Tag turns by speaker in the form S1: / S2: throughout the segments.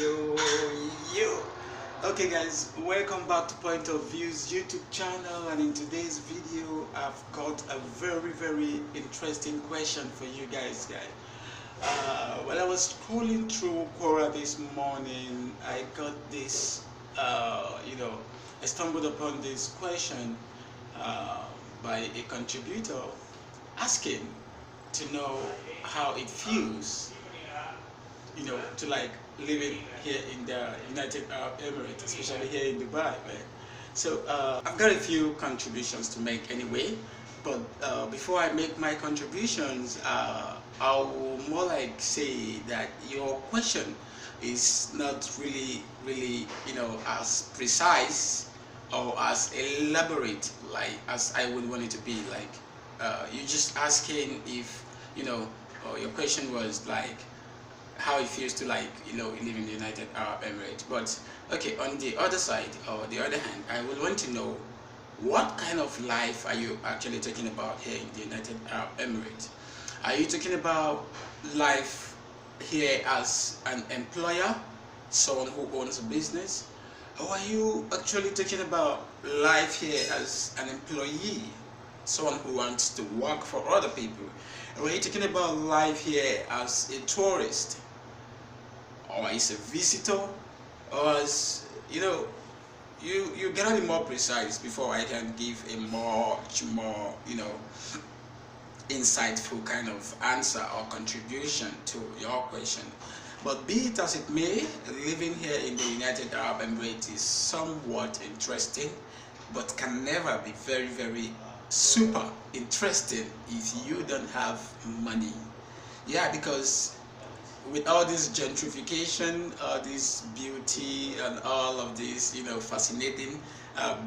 S1: Yo, yo. Okay guys, welcome back to Point of Views YouTube channel, and in today's video I've got a very interesting question for you guys. When I was scrolling through Quora this morning, I got this I stumbled upon this question by a contributor asking to know how it feels, to like living here in the United Arab Emirates, especially here in Dubai, man. So I've got a few contributions to make anyway, but before I make my contributions, I'll more like say that your question is not really as precise or as elaborate like as I would want it to be. Like you're just asking if your question was like how it feels to live in the United Arab Emirates. But okay, on the other side or the other hand, I would want to know what kind of life are you actually talking about here in the United Arab Emirates? Are you talking about life here as an employer, someone who owns a business, or are you actually talking about life here as an employee, someone who wants to work for other people? Or are you talking about life here as a tourist, or as a visitor, or as you gotta be more precise before I can give a much more insightful kind of answer or contribution to your question. But be it as it may, living here in the United Arab Emirates is somewhat interesting, but can never be very super interesting if you don't have money. Yeah, because with all this gentrification, all this beauty and all of these fascinating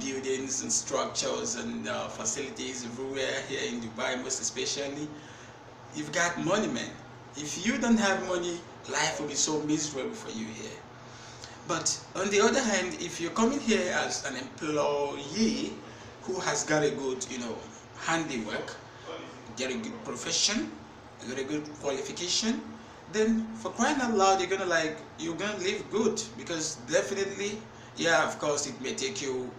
S1: buildings and structures and facilities everywhere here in Dubai, most especially, you've got money, man. If you don't have money, life will be so miserable for you here. But on the other hand, if you're coming here as an employee who has got a good handiwork, get a good profession, got a good qualification, then for crying out loud, you're gonna live good. Because definitely, yeah, of course it may take you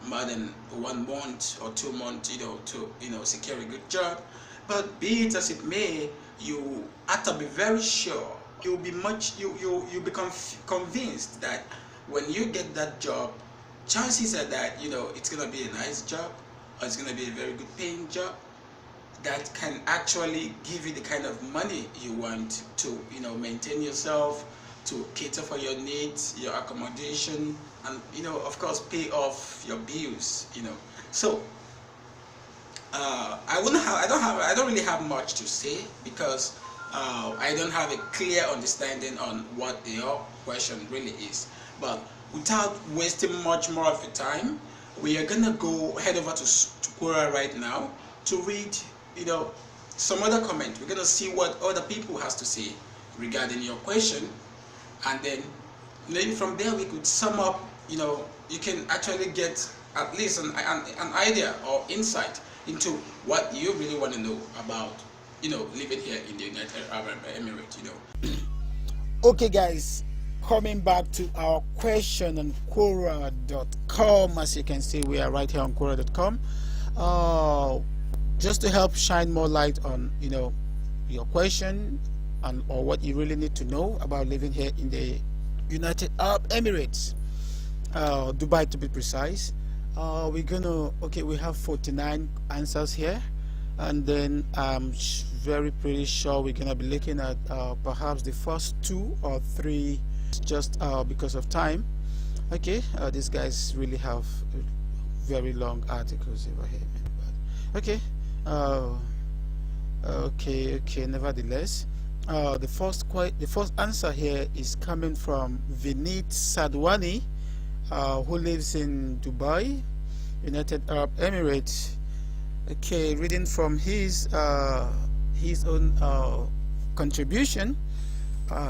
S1: more than 1 month or 2 months to secure a good job, but be it as it may, you have to be very sure, you'll be convinced that when you get that job, chances are that it's gonna be a nice job, or it's gonna be a very good paying job that can actually give you the kind of money you want to maintain yourself, to cater for your needs, your accommodation, and of course pay off your bills. So I don't really have much to say, because I don't have a clear understanding on what your question really is. But without wasting much more of your time, we are gonna head over to Quora right now to read some other comment. We're gonna see what other people has to say regarding your question, and then maybe from there we could sum up. You can actually get at least an idea or insight into what you really want to know about living here in the United Arab Emirates. Okay guys, coming back to our question on Quora.com. As you can see, we are right here on Quora.com. Just to help shine more light on your question or what you really need to know about living here in the United Arab Emirates, Dubai to be precise. We have 49 answers here, and then I'm very pretty sure we're gonna be looking at perhaps the first 2 or 3 just because of time. Okay, these guys really have very long articles over here, but okay. Okay. Nevertheless, the first answer here is coming from Vinit Sadwani, who lives in Dubai, United Arab Emirates. Okay, reading from his own contribution,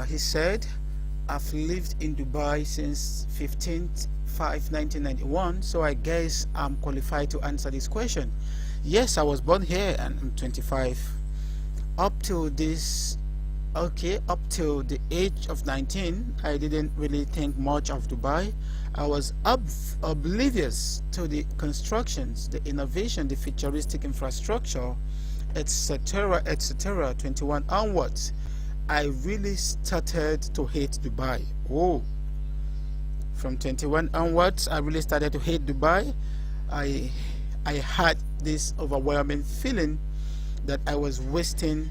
S1: he said, "I've lived in Dubai since 15/5/1991, so I guess I'm qualified to answer this question. Yes, I was born here and I'm 25. Up to this Okay, up till the age of 19, I didn't really think much of Dubai. I was oblivious to the constructions, the innovation, the futuristic infrastructure, etc., etc. 21 onwards, I really started to hate Dubai. Oh, from 21 onwards, I really started to hate Dubai. I I had this overwhelming feeling that I was wasting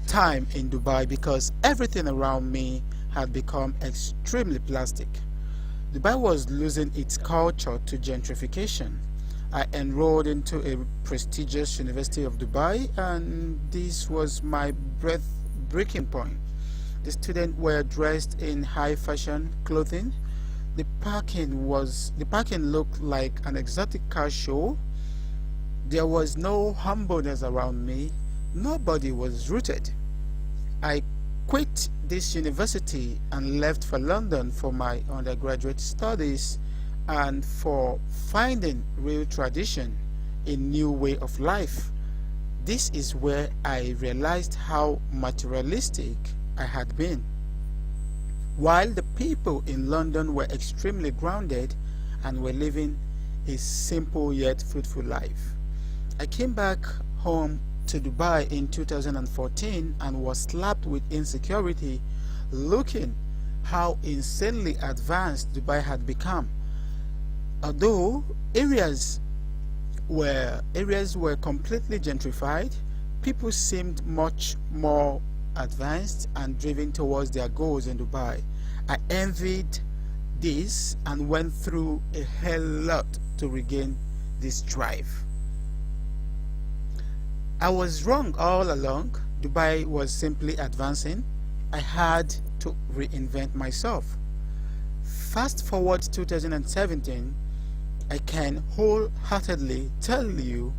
S1: time in Dubai because everything around me had become extremely plastic. Dubai was losing its culture to gentrification. I enrolled into a prestigious University of Dubai, and this was my breaking point. The students were dressed in high fashion clothing. The parking looked like an exotic car show. There was no humbleness around me. Nobody was rooted. I quit this university and left for London for my undergraduate studies and for finding real tradition, a new way of life. This is where I realized how materialistic I had been. While the people in London were extremely grounded and were living a simple yet fruitful life. I came back home to Dubai in 2014 and was slapped with insecurity looking how insanely advanced Dubai had become. Although areas were completely gentrified, people seemed much more advanced and driven towards their goals in Dubai. I envied this and went through a hell lot to regain this drive. I was wrong all along. Dubai was simply advancing. I had to reinvent myself. Fast forward 2017, I can wholeheartedly tell you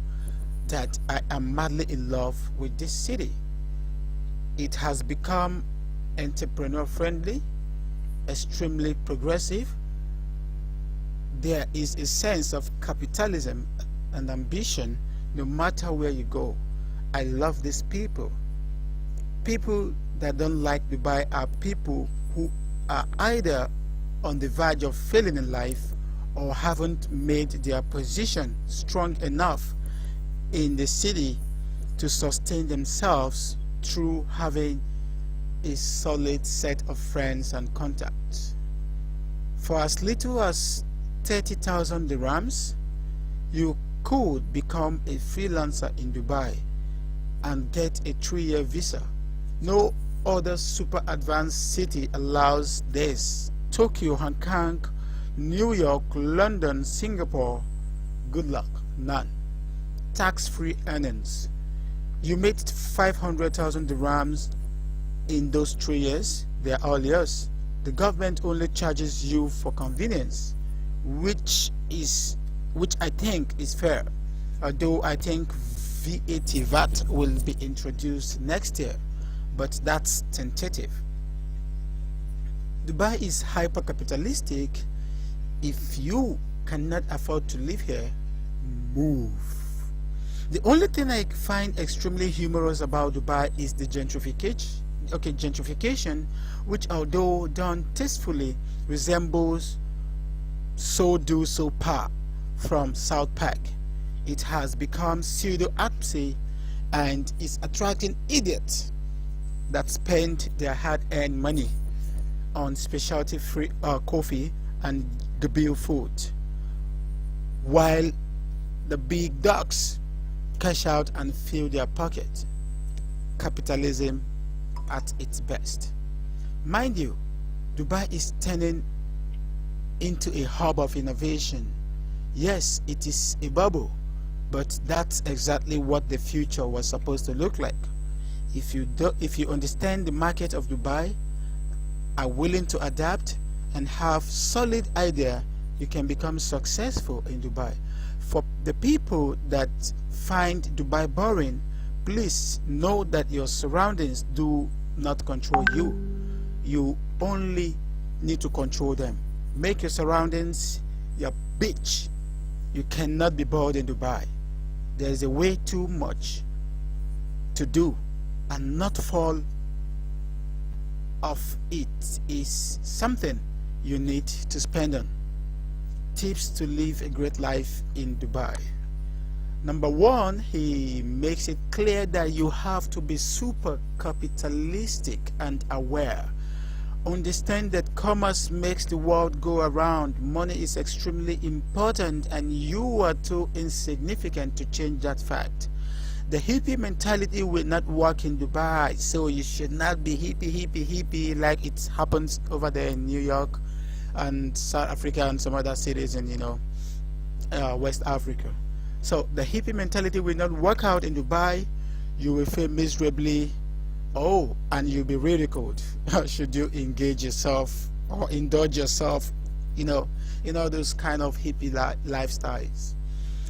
S1: that I am madly in love with this city. It has become entrepreneur friendly, extremely progressive. There is a sense of capitalism and ambition no matter where you go. I love these people. People that don't like Dubai are people who are either on the verge of failing in life or haven't made their position strong enough in the city to sustain themselves through having a solid set of friends and contacts. For as little as 30,000 dirhams, you could become a freelancer in Dubai and get a 3-year visa. No other super advanced city allows this. Tokyo, Hong Kong, New York, London, Singapore, good luck, none. Tax-free earnings. You made 500,000 dirhams in those 3 years, they are all yours. The government only charges you for convenience, which I think is fair, although I think VAT will be introduced next year, but that's tentative. Dubai is hyper-capitalistic. If you cannot afford to live here, move. The only thing I find extremely humorous about Dubai is the gentrification, which although done tastefully resembles So Do So Pa from South Park. It has become pseudo-artsy and is attracting idiots that spend their hard-earned money on specialty free coffee and the bill food, while the big dogs cash out and fill their pocket. Capitalism at its best. Mind you, Dubai is turning into a hub of innovation. Yes, it is a bubble, but that's exactly what the future was supposed to look like. If you understand the market of Dubai, are willing to adapt and have solid idea, you can become successful in Dubai. For the people that find Dubai boring, please know that your surroundings do not control you. You only need to control them. Make your surroundings your bitch. You cannot be bored in Dubai. There is a way too much to do and not fall of it is something you need to spend on. Tips to live a great life in Dubai. Number one, he makes it clear that you have to be super capitalistic and aware. Understand that commerce makes the world go around. Money is extremely important and you are too insignificant to change that fact. The hippie mentality will not work in Dubai, so you should not be hippie like it happens over there in New York and South Africa and some other cities in West Africa. So the hippie mentality will not work out in Dubai. You will fail miserably. Oh, and you'll be ridiculed should you engage yourself or indulge yourself, in all those kind of hippie lifestyles.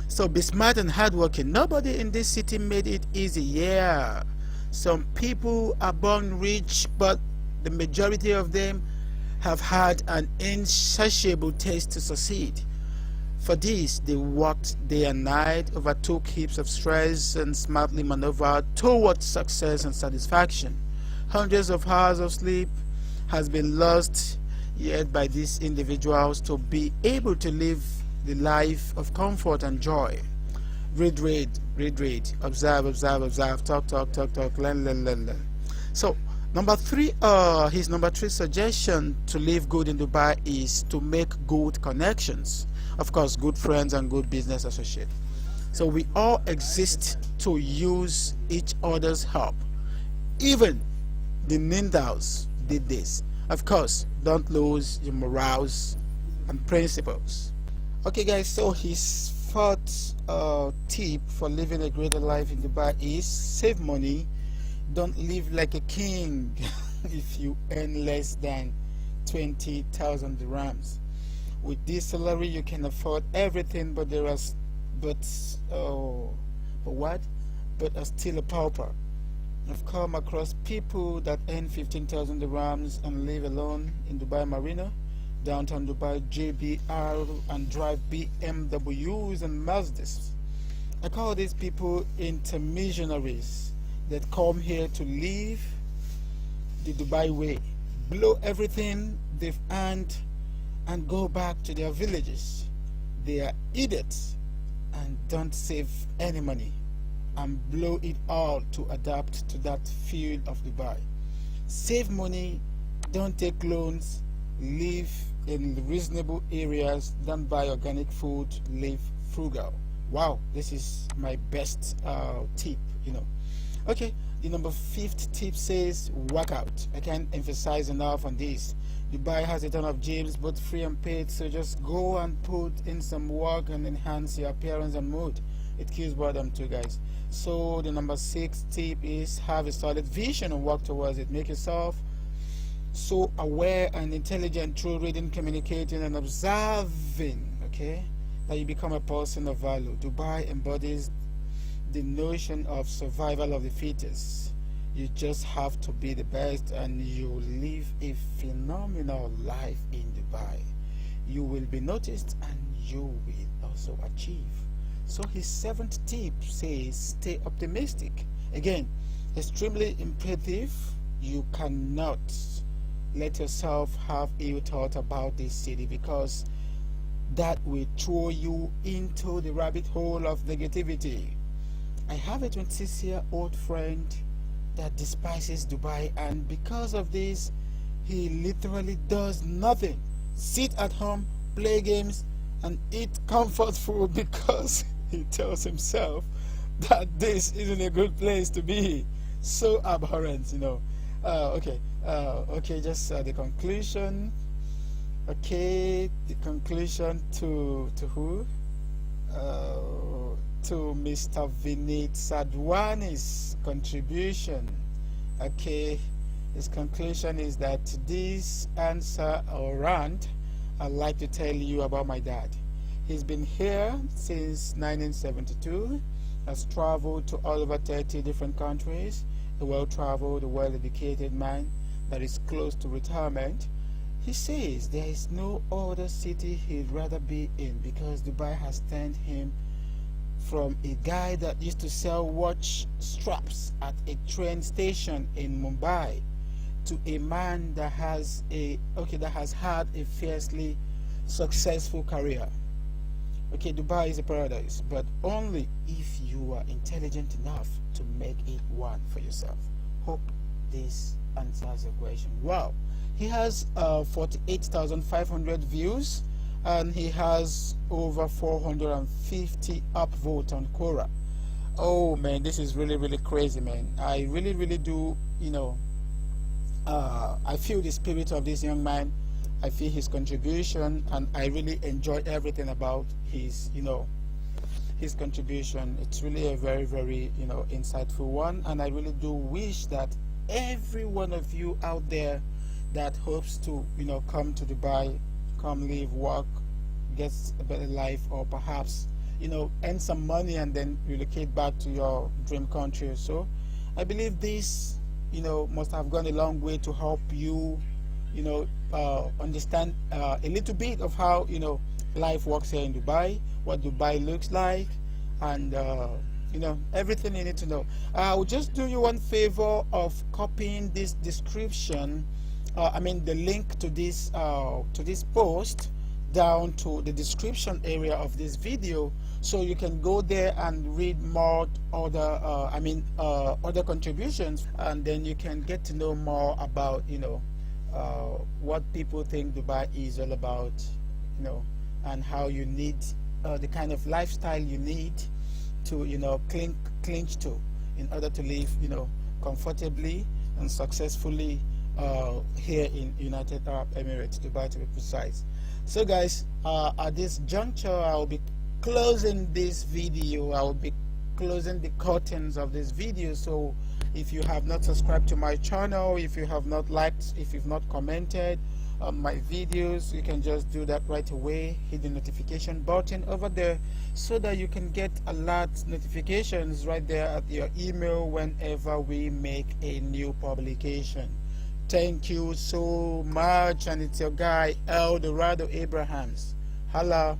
S1: So be smart and hardworking. Nobody in this city made it easy. Yeah, some people are born rich, but the majority of them have had an insatiable taste to succeed. For this, they worked day and night, overtook heaps of stress, and smartly maneuvered towards success and satisfaction. Hundreds of hours of sleep has been lost yet by these individuals to be able to live the life of comfort and joy. Read, observe, talk, learn. So, his number three suggestion to live good in Dubai is to make good connections. Of course, good friends and good business associates. So we all exist to use each other's help. Even the Nindaos did this. Of course, don't lose your morals and principles. Okay guys, so his fourth tip for living a greater life in Dubai is save money. Don't live like a king if you earn less than 20,000 dirhams. With this salary you can afford everything, but are still a pauper. I've come across people that earn 15,000 dirhams and live alone in Dubai Marina, downtown Dubai, JBR, and drive BMWs and Mazdas. I call these people intermissionaries that come here to live the Dubai way, blow everything they've earned and go back to their villages. They are idiots and don't save any money and blow it all to adapt to that field of Dubai. Save money, don't take loans, live in reasonable areas, don't buy organic food, live frugal. Wow, this is my best tip, Okay, the number fifth tip says work out. I can't emphasize enough on this. Dubai has a ton of gyms, both free and paid, so just go and put in some work and enhance your appearance and mood. It kills boredom too, guys. So the number 6 tip is have a solid vision and work towards it. Make yourself so aware and intelligent through reading, communicating, and observing, okay, that you become a person of value. Dubai embodies the notion of survival of the fittest. You just have to be the best and you live a phenomenal life in Dubai. You will be noticed and you will also achieve. So his 7th tip says stay optimistic. Again, extremely imperative. You cannot let yourself have ill thought about this city, because that will throw you into the rabbit hole of negativity. I have a 26-year-old friend that despises Dubai, and because of this he literally does nothing, sit at home, play games and eat comfort food, because he tells himself that this isn't a good place to be. So abhorrent, just the conclusion. Okay, the conclusion to who? To Mr. Vinit Sadwani's contribution. Okay, his conclusion is that this answer or rant, I'd like to tell you about my dad. He's been here since 1972, has traveled to all over 30 different countries, a well-traveled, well-educated man that is close to retirement. He says there is no other city he'd rather be in, because Dubai has turned him from a guy that used to sell watch straps at a train station in Mumbai to a man that has had a fiercely successful career. Okay, Dubai is a paradise, but only if you are intelligent enough to make it one for yourself. Hope this answers your question. Wow, he has 48,500 views, and he has over 450 upvotes on Quora. Oh man, this is really, really crazy, man. I really, really do, I feel the spirit of this young man. I feel his contribution, and I really enjoy everything about his contribution. It's really a very, very, insightful one, and I really do wish that every one of you out there that hopes to, come to Dubai, come live, work, get a better life, or perhaps, earn some money and then relocate back to your dream country or so. I believe this, must have gone a long way to help you, understand a little bit of how, life works here in Dubai, what Dubai looks like, and, everything you need to know. I'll just do you one favor of copying this description, the link to this post down to the description area of this video, so you can go there and read more other contributions, and then you can get to know more about what people think Dubai is all about, and how you need the kind of lifestyle you need to clinch to in order to live comfortably and successfully here in United Arab Emirates, Dubai to be precise. So guys, at this juncture, I'll be closing this video. I'll be closing the curtains of this video. So if you have not subscribed to my channel, if you have not liked, if you've not commented on my videos, you can just do that right away. Hit the notification button over there so that you can get alert notifications right there at your email whenever we make a new publication. Thank you so much, and it's your guy El Dorado Abrahams. Holla.